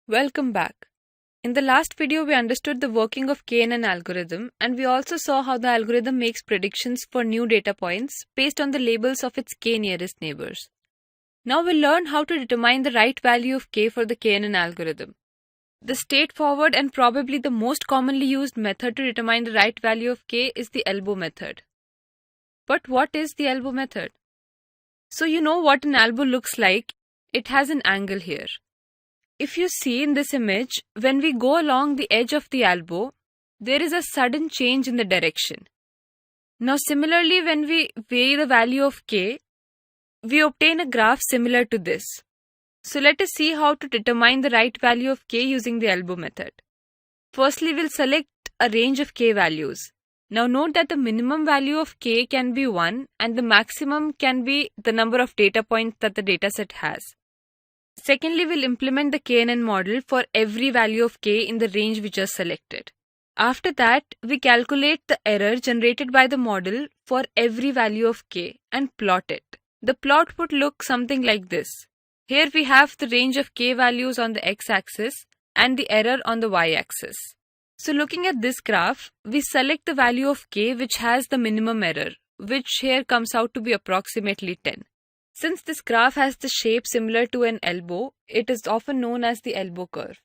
Welcome back. In the last video, we understood the working of KNN algorithm, and we also saw how the algorithm makes predictions for new data points based on the labels of its k nearest neighbors. Now we'll learn how to determine the right value of k for the KNN algorithm. The straightforward and probably the most commonly used method to determine the right value of k is the elbow method. But what is the elbow method? So you know what an elbow looks like. It has an angle here. If you see in this image, when we go along the edge of the elbow, there is a sudden change in the direction. Now similarly, when we weigh the value of k, we obtain a graph similar to this. So let us see how to determine the right value of k using the elbow method. Firstly, we'll select a range of k values. Now note that the minimum value of k can be 1 and the maximum can be the number of data points that the dataset has. Secondly, we'll implement the KNN model for every value of k in the range we just selected. After that, we calculate the error generated by the model for every value of k and plot it. The plot would look something like this. Here we have the range of k values on the x-axis and the error on the y-axis. So looking at this graph, we select the value of k which has the minimum error, which here comes out to be approximately 10. Since this graph has the shape similar to an elbow, it is often known as the elbow curve.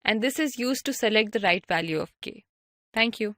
And this is used to select the right value of k. Thank you.